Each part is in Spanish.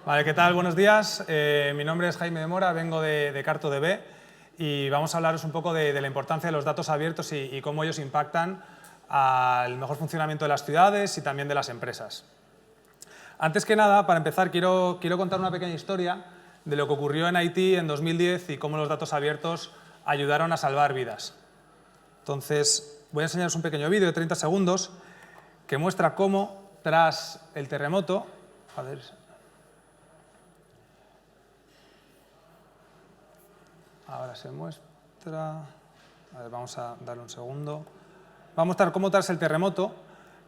Vale, ¿qué tal? Buenos días. Mi nombre es Jaime de Mora, vengo de CartoDB y vamos a hablaros un poco de la importancia de los datos abiertos y cómo ellos impactan al mejor funcionamiento de las ciudades y también de las empresas. Antes que nada, para empezar, quiero contar una pequeña historia de lo que ocurrió en Haití en 2010 y cómo los datos abiertos ayudaron a salvar vidas. Entonces, voy a enseñaros un pequeño vídeo de 30 segundos que muestra cómo, tras el terremoto, ahora se muestra. A ver, vamos a darle un segundo. Va a mostrar cómo tras el terremoto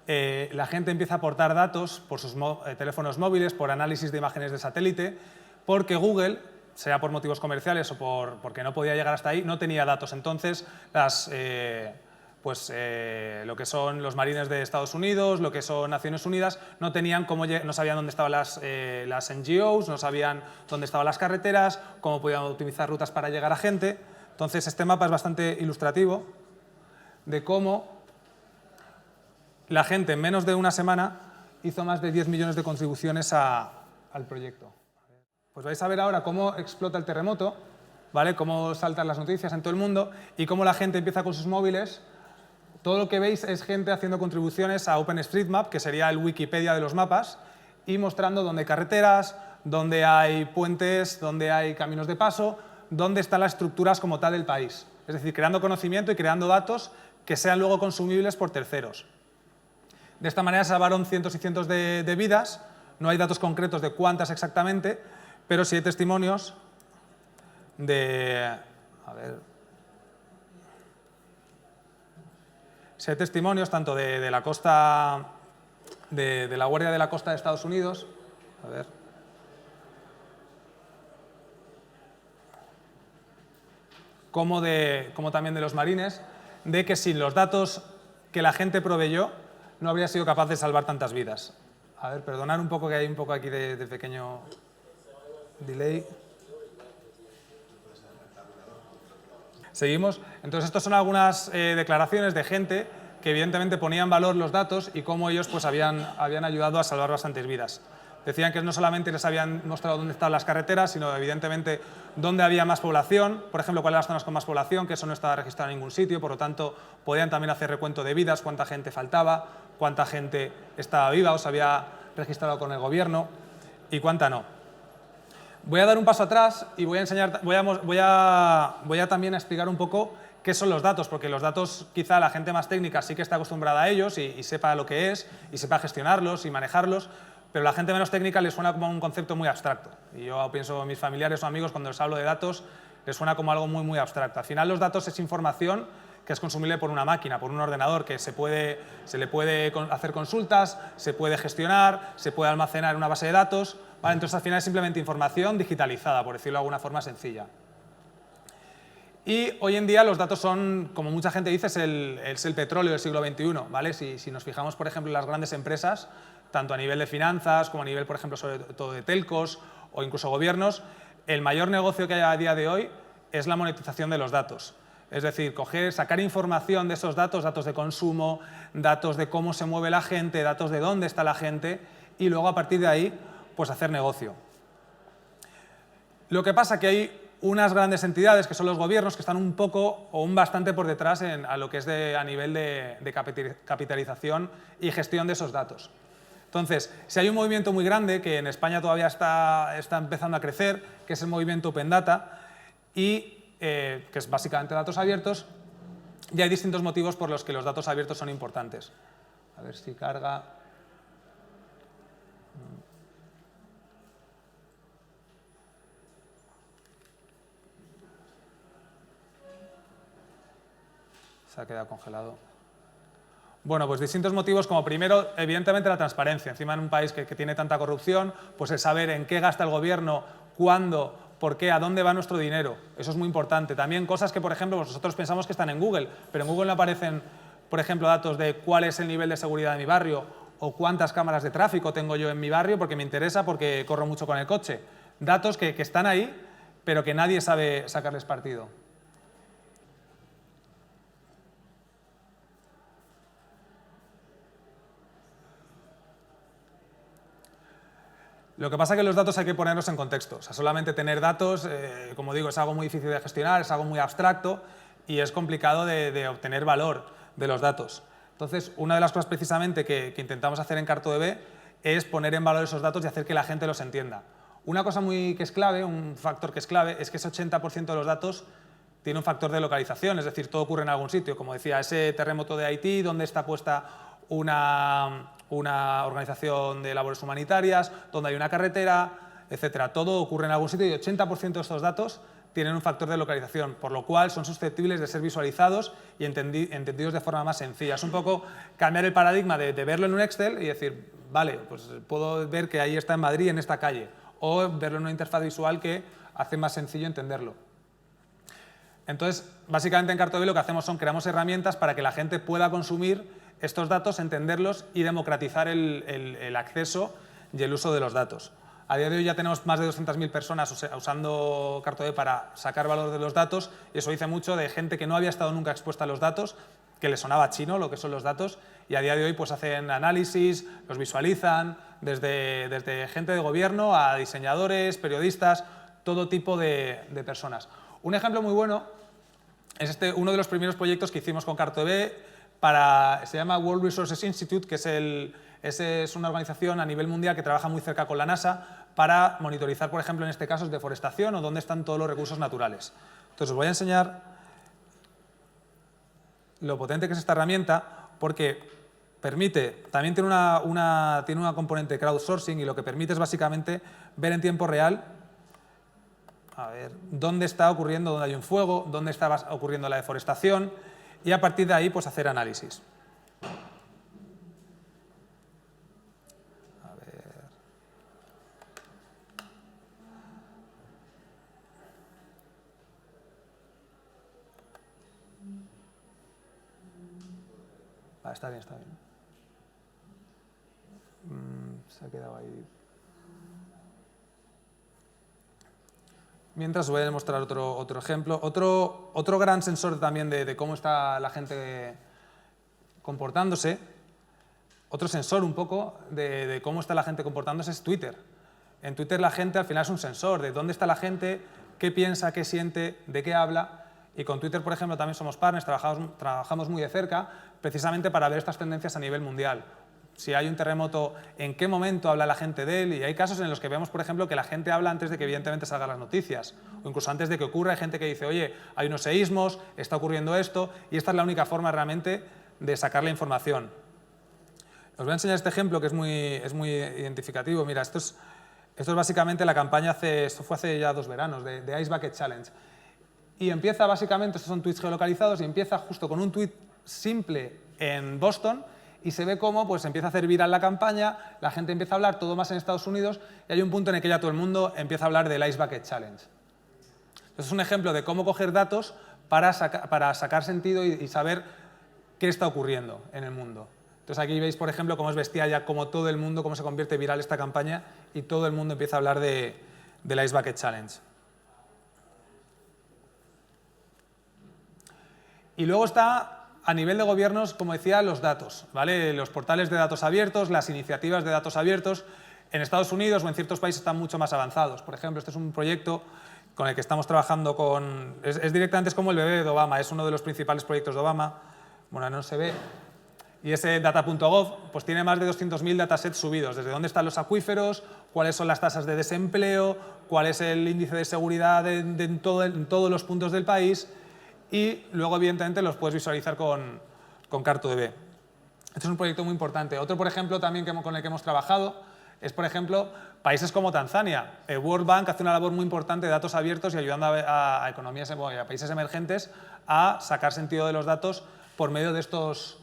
la gente empieza a aportar datos por sus teléfonos móviles, por análisis de imágenes de satélite, porque Google, sea por motivos comerciales o porque no podía llegar hasta ahí, no tenía datos. Entonces, lo que son los marines de Estados Unidos, lo que son Naciones Unidas, no sabían dónde estaban las NGOs, no sabían dónde estaban las carreteras, cómo podían optimizar rutas para llegar a gente. Entonces, este mapa es bastante ilustrativo de cómo la gente en menos de una semana hizo más de 10 millones de contribuciones al proyecto. Pues vais a ver ahora cómo explota el terremoto, ¿vale? Cómo saltan las noticias en todo el mundo y cómo la gente empieza con sus móviles. Todo lo que veis es gente haciendo contribuciones a OpenStreetMap, que sería el Wikipedia de los mapas, y mostrando dónde hay carreteras, dónde hay puentes, dónde hay caminos de paso, dónde están las estructuras como tal del país. Es decir, creando conocimiento y creando datos que sean luego consumibles por terceros. De esta manera salvaron cientos y cientos de vidas. No hay datos concretos de cuántas exactamente, pero sí hay testimonios sí hay testimonios tanto de la costa, de la Guardia de la Costa de Estados Unidos, como también de los marines, de que sin los datos que la gente proveyó no habría sido capaz de salvar tantas vidas. A ver, perdonad un poco que hay un poco aquí de pequeño delay. Seguimos. Entonces, estas son algunas declaraciones de gente que evidentemente ponía en valor los datos y cómo ellos pues, habían ayudado a salvar bastantes vidas. Decían que no solamente les habían mostrado dónde estaban las carreteras, sino evidentemente dónde había más población, por ejemplo, cuáles eran las zonas con más población, que eso no estaba registrado en ningún sitio, por lo tanto, podían también hacer recuento de vidas, cuánta gente faltaba, cuánta gente estaba viva o se había registrado con el gobierno y cuánta no. Voy a dar un paso atrás y voy a también explicar un poco qué son los datos, porque los datos quizá la gente más técnica sí que está acostumbrada a ellos y sepa lo que es y sepa gestionarlos y manejarlos, pero la gente menos técnica les suena como un concepto muy abstracto. Y yo pienso en mis familiares o amigos cuando les hablo de datos les suena como algo muy, muy abstracto. Al final los datos es información que es consumible por una máquina, por un ordenador, que se le puede hacer consultas, se puede gestionar, se puede almacenar en una base de datos. ¿Vale? Entonces, al final es simplemente información digitalizada, por decirlo de alguna forma sencilla. Y hoy en día los datos son, como mucha gente dice, es el petróleo del siglo XXI. ¿Vale? Si nos fijamos, por ejemplo, en las grandes empresas, tanto a nivel de finanzas como a nivel, por ejemplo, sobre todo de telcos o incluso gobiernos, el mayor negocio que hay a día de hoy es la monetización de los datos. Es decir, sacar información de esos datos, datos de consumo, datos de cómo se mueve la gente, datos de dónde está la gente y luego a partir de ahí pues hacer negocio. Lo que pasa es que hay unas grandes entidades que son los gobiernos que están un poco o un bastante por detrás a lo que es a nivel de capitalización y gestión de esos datos. Entonces, si hay un movimiento muy grande que en España todavía está empezando a crecer, que es el movimiento Open Data y que es básicamente datos abiertos, y hay distintos motivos por los que los datos abiertos son importantes. A ver si carga. Se ha quedado congelado. Bueno, pues distintos motivos, como primero, evidentemente la transparencia. Encima en un país que tiene tanta corrupción, pues el saber en qué gasta el gobierno, cuándo, por qué, a dónde va nuestro dinero. Eso es muy importante. También cosas que, por ejemplo, nosotros pensamos que están en Google, pero en Google no aparecen, por ejemplo, datos de cuál es el nivel de seguridad de mi barrio o cuántas cámaras de tráfico tengo yo en mi barrio porque me interesa, porque corro mucho con el coche. Datos que están ahí, pero que nadie sabe sacarles partido. Lo que pasa es que los datos hay que ponerlos en contexto. O sea, solamente tener datos, como digo, es algo muy difícil de gestionar, es algo muy abstracto y es complicado de obtener valor de los datos. Entonces, una de las cosas precisamente que intentamos hacer en CartoDB es poner en valor esos datos y hacer que la gente los entienda. Una cosa que es clave, un factor que es clave, es que ese 80% de los datos tiene un factor de localización, es decir, todo ocurre en algún sitio. Como decía, ese terremoto de Haití, ¿dónde está puesta una organización de labores humanitarias, donde hay una carretera, etcétera? Todo ocurre en algún sitio y 80% de estos datos tienen un factor de localización, por lo cual son susceptibles de ser visualizados y entendidos de forma más sencilla. Es un poco cambiar el paradigma de verlo en un Excel y decir, vale, pues puedo ver que ahí está en Madrid, en esta calle, o verlo en una interfaz visual que hace más sencillo entenderlo. Entonces, básicamente en CartoDB lo que hacemos son creamos herramientas para que la gente pueda consumir estos datos, entenderlos y democratizar el acceso y el uso de los datos. A día de hoy ya tenemos más de 200.000 personas usando CartoDB para sacar valor de los datos y eso dice mucho de gente que no había estado nunca expuesta a los datos, que le sonaba chino lo que son los datos y a día de hoy pues hacen análisis, los visualizan, desde gente de gobierno a diseñadores, periodistas, todo tipo de personas. Un ejemplo muy bueno es uno de los primeros proyectos que hicimos con CartoDB se llama World Resources Institute, que es una organización a nivel mundial que trabaja muy cerca con la NASA para monitorizar, por ejemplo, en este caso, deforestación o dónde están todos los recursos naturales. Entonces os voy a enseñar lo potente que es esta herramienta porque también tiene una componente crowdsourcing y lo que permite es básicamente ver en tiempo real dónde está ocurriendo, dónde hay un fuego, dónde está ocurriendo la deforestación y a partir de ahí pues hacer análisis. Está bien, está bien. Se ha quedado ahí. Mientras os voy a mostrar otro ejemplo. Otro gran sensor también de cómo está la gente comportándose, otro sensor un poco de cómo está la gente comportándose es Twitter. En Twitter la gente al final es un sensor de dónde está la gente, qué piensa, qué siente, de qué habla. Y con Twitter, por ejemplo, también somos partners, trabajamos muy de cerca precisamente para ver estas tendencias a nivel mundial. Si hay un terremoto, en qué momento habla la gente de él, y hay casos en los que vemos, por ejemplo, que la gente habla antes de que evidentemente salgan las noticias, o incluso antes de que ocurra, hay gente que dice, oye, hay unos seísmos, está ocurriendo esto, y esta es la única forma realmente de sacar la información. Os voy a enseñar este ejemplo que es muy identificativo. Mira, esto es básicamente la campaña, esto fue hace ya 2 veranos, de Ice Bucket Challenge. Y empieza básicamente, estos son tweets geolocalizados, y empieza justo con un tweet simple en Boston, y se ve cómo pues, empieza a hacer viral la campaña, la gente empieza a hablar, todo más en Estados Unidos, y hay un punto en el que ya todo el mundo empieza a hablar del Ice Bucket Challenge. Entonces es un ejemplo de cómo coger datos para sacar sentido y saber qué está ocurriendo en el mundo. Entonces aquí veis, por ejemplo, cómo es bestial ya como todo el mundo, cómo se convierte viral esta campaña y todo el mundo empieza a hablar del Ice Bucket Challenge. Y luego está, a nivel de gobiernos, como decía, los datos, ¿vale? Los portales de datos abiertos, las iniciativas de datos abiertos. En Estados Unidos o en ciertos países están mucho más avanzados. Por ejemplo, este es un proyecto con el que estamos trabajando con... directamente es como el bebé de Obama, es uno de los principales proyectos de Obama. Bueno, no se ve. Y ese data.gov pues tiene más de 200.000 datasets subidos, desde dónde están los acuíferos, cuáles son las tasas de desempleo, cuál es el índice de seguridad en todos los puntos del país, y luego, evidentemente, los puedes visualizar con CartoDB. Este es un proyecto muy importante. Otro, por ejemplo, también con el que hemos trabajado es, por ejemplo, países como Tanzania. El World Bank hace una labor muy importante de datos abiertos y ayudando a economías y a países emergentes a sacar sentido de los datos por medio de estos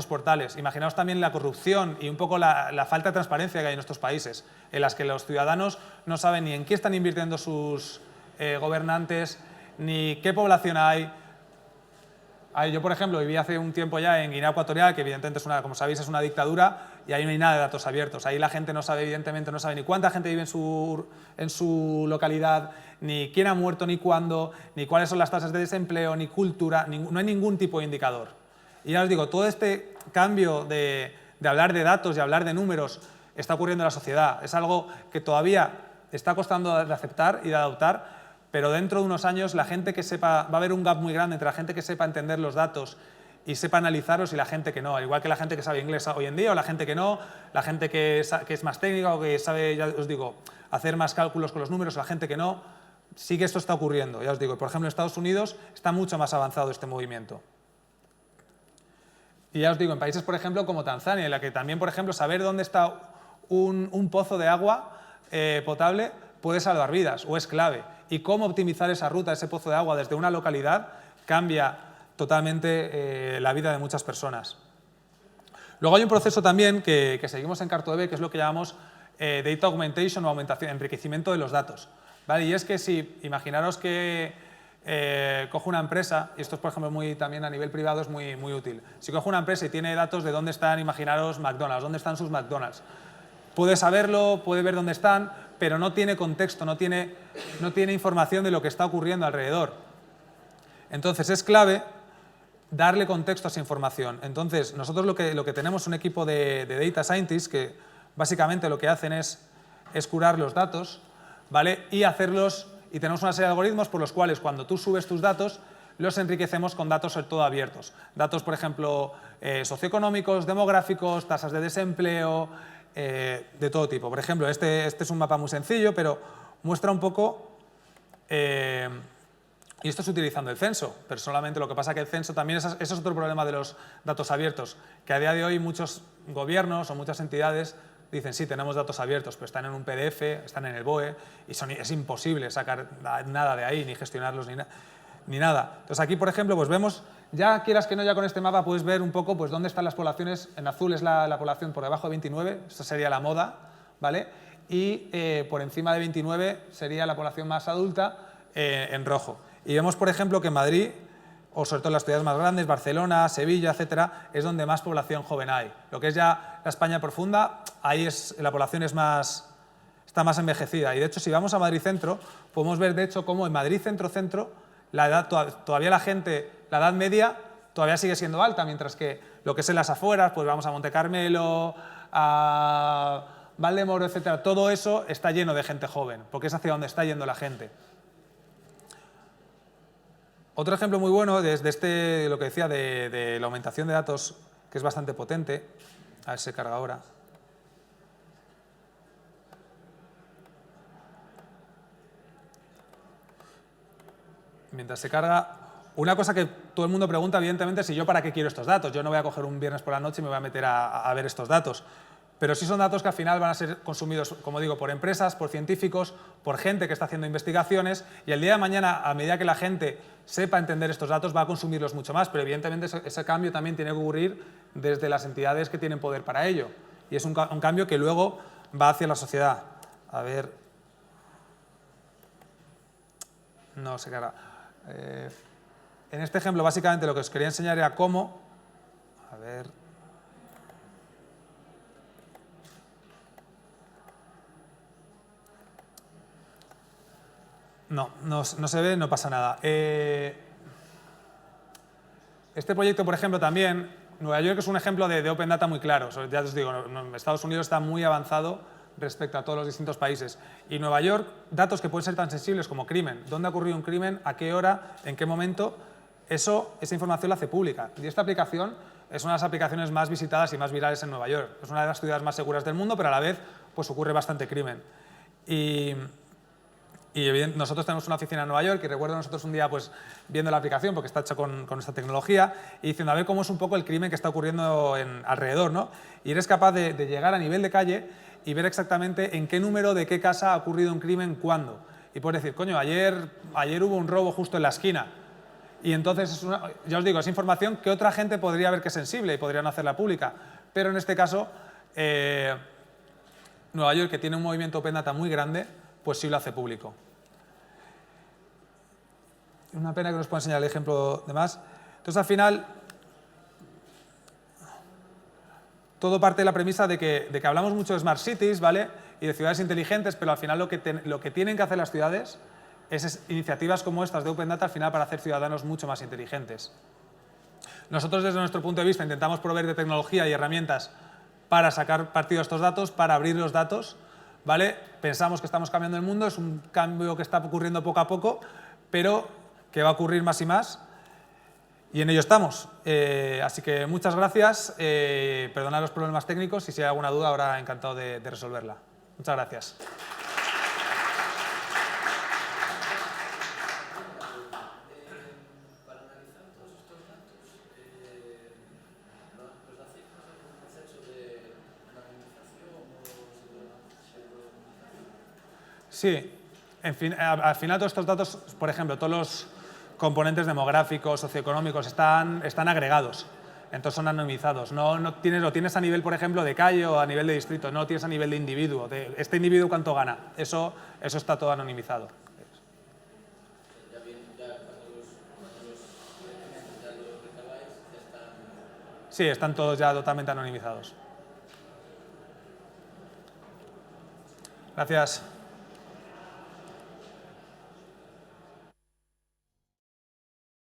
portales. Imaginaos también la corrupción y un poco la falta de transparencia que hay en estos países, en las que los ciudadanos no saben ni en qué están invirtiendo sus gobernantes, ni qué población hay. Yo, por ejemplo, viví hace un tiempo ya en Guinea Ecuatorial, que evidentemente como sabéis, es una dictadura, y ahí no hay nada de datos abiertos. Ahí la gente no sabe, evidentemente, no sabe ni cuánta gente vive en su localidad, ni quién ha muerto, ni cuándo, ni cuáles son las tasas de desempleo, ni cultura, no hay ningún tipo de indicador. Y ya os digo, todo este cambio de hablar de datos y hablar de números está ocurriendo en la sociedad. Es algo que todavía está costando de aceptar y de adoptar, pero dentro de unos años la gente que sepa, va a haber un gap muy grande entre la gente que sepa entender los datos y sepa analizarlos y la gente que no, al igual que la gente que sabe inglés hoy en día o la gente que no, la gente que es más técnica o que sabe, ya os digo, hacer más cálculos con los números, la gente que no, sí que esto está ocurriendo, ya os digo. Por ejemplo, en Estados Unidos está mucho más avanzado este movimiento. Y ya os digo, en países, por ejemplo, como Tanzania, en la que también, por ejemplo, saber dónde está un pozo de agua potable puede salvar vidas o es clave. Y cómo optimizar esa ruta, ese pozo de agua desde una localidad, cambia totalmente la vida de muchas personas. Luego hay un proceso también que seguimos en CartoDB, que es lo que llamamos Data Augmentation o enriquecimiento de los datos, ¿vale? Y es que si, imaginaros que cojo una empresa, y esto es por ejemplo también a nivel privado es muy útil, si cojo una empresa y tiene datos de dónde están, imaginaros McDonald's, dónde están sus McDonald's, puede saberlo, puede ver dónde están, pero no tiene contexto, no tiene información de lo que está ocurriendo alrededor. Entonces es clave darle contexto a esa información. Entonces nosotros lo que tenemos es un equipo de Data Scientists que básicamente lo que hacen es curar los datos, ¿vale? Y tenemos una serie de algoritmos por los cuales cuando tú subes tus datos los enriquecemos con datos sobre todo abiertos. Datos, por ejemplo, socioeconómicos, demográficos, tasas de desempleo, de todo tipo. Por ejemplo, este es un mapa muy sencillo, pero muestra un poco, y esto es utilizando el censo, pero solamente lo que pasa que el censo también, eso es otro problema de los datos abiertos, que a día de hoy muchos gobiernos o muchas entidades dicen sí, tenemos datos abiertos, pero están en un PDF, están en el BOE, y es imposible sacar nada de ahí, ni gestionarlos, ni nada. Entonces aquí, por ejemplo, pues vemos, ya quieras que no, ya con este mapa puedes ver un poco pues, dónde están las poblaciones. En azul es la población por debajo de 29, esta sería la moda, ¿vale? Y por encima de 29 sería la población más adulta, en rojo. Y vemos, por ejemplo, que en Madrid, o sobre todo en las ciudades más grandes, Barcelona, Sevilla, etcétera, es donde más población joven hay. Lo que es ya la España profunda, ahí la población está más envejecida. Y de hecho, si vamos a Madrid Centro, podemos ver de hecho cómo en Madrid Centro, la edad, todavía la gente, la edad media, todavía sigue siendo alta, mientras que lo que es en las afueras, pues vamos a Monte Carmelo, a Valdemoro, etcétera, todo eso está lleno de gente joven, porque es hacia donde está yendo la gente. Otro ejemplo muy bueno de lo que decía de la aumentación de datos, que es bastante potente, a ver si se carga ahora. Mientras se carga, una cosa que todo el mundo pregunta, evidentemente, es si yo para qué quiero estos datos. Yo no voy a coger un viernes por la noche y me voy a meter a ver estos datos. Pero sí son datos que al final van a ser consumidos, como digo, por empresas, por científicos, por gente que está haciendo investigaciones, y el día de mañana, a medida que la gente sepa entender estos datos, va a consumirlos mucho más, pero evidentemente ese cambio también tiene que ocurrir desde las entidades que tienen poder para ello. Y es un cambio que luego va hacia la sociedad. A ver... No se carga. En este ejemplo, básicamente, lo que os quería enseñar era cómo... A ver... No se ve, no pasa nada. Este proyecto, por ejemplo, también, Nueva York es un ejemplo de Open Data muy claro. Ya os digo, Estados Unidos está muy avanzado respecto a todos los distintos países. Y Nueva York, datos que pueden ser tan sensibles como crimen. ¿Dónde ha ocurrido un crimen? ¿A qué hora? ¿En qué momento? Esa información la hace pública. Y esta aplicación es una de las aplicaciones más visitadas y más virales en Nueva York. Es una de las ciudades más seguras del mundo, pero a la vez pues, ocurre bastante crimen. Y nosotros tenemos una oficina en Nueva York y recuerdo nosotros un día pues, viendo la aplicación, porque está hecha con esta tecnología, y diciendo a ver cómo es un poco el crimen que está ocurriendo alrededor, ¿no? Y eres capaz de llegar a nivel de calle y ver exactamente en qué número de qué casa ha ocurrido un crimen, cuándo. Y puedes decir, coño, ayer hubo un robo justo en la esquina. Y entonces, ya os digo, es información que otra gente podría ver que es sensible y podría no hacerla pública. Pero en este caso, Nueva York, que tiene un movimiento Open Data muy grande, pues sí lo hace público. Una pena que no os pueda enseñar el ejemplo de más. Entonces, al final, todo parte de la premisa de que hablamos mucho de Smart Cities, ¿vale? Y de ciudades inteligentes, pero al final lo que tienen que hacer las ciudades es iniciativas como estas de Open Data al final para hacer ciudadanos mucho más inteligentes. Nosotros, desde nuestro punto de vista, intentamos proveer de tecnología y herramientas para sacar partido a estos datos, para abrir los datos, ¿vale? Pensamos que estamos cambiando el mundo, es un cambio que está ocurriendo poco a poco, pero que va a ocurrir más y más, y en ello estamos. Así que muchas gracias, perdonad los problemas técnicos y si hay alguna duda ahora encantado de resolverla. Muchas gracias. Sí, en fin, al final todos estos datos, por ejemplo, todos los componentes demográficos, socioeconómicos, están agregados, entonces son anonimizados. No tienes, lo tienes a nivel, por ejemplo, de calle o a nivel de distrito, no lo tienes a nivel de individuo, de este individuo cuánto gana, eso está todo anonimizado. Sí, están todos ya totalmente anonimizados. Gracias.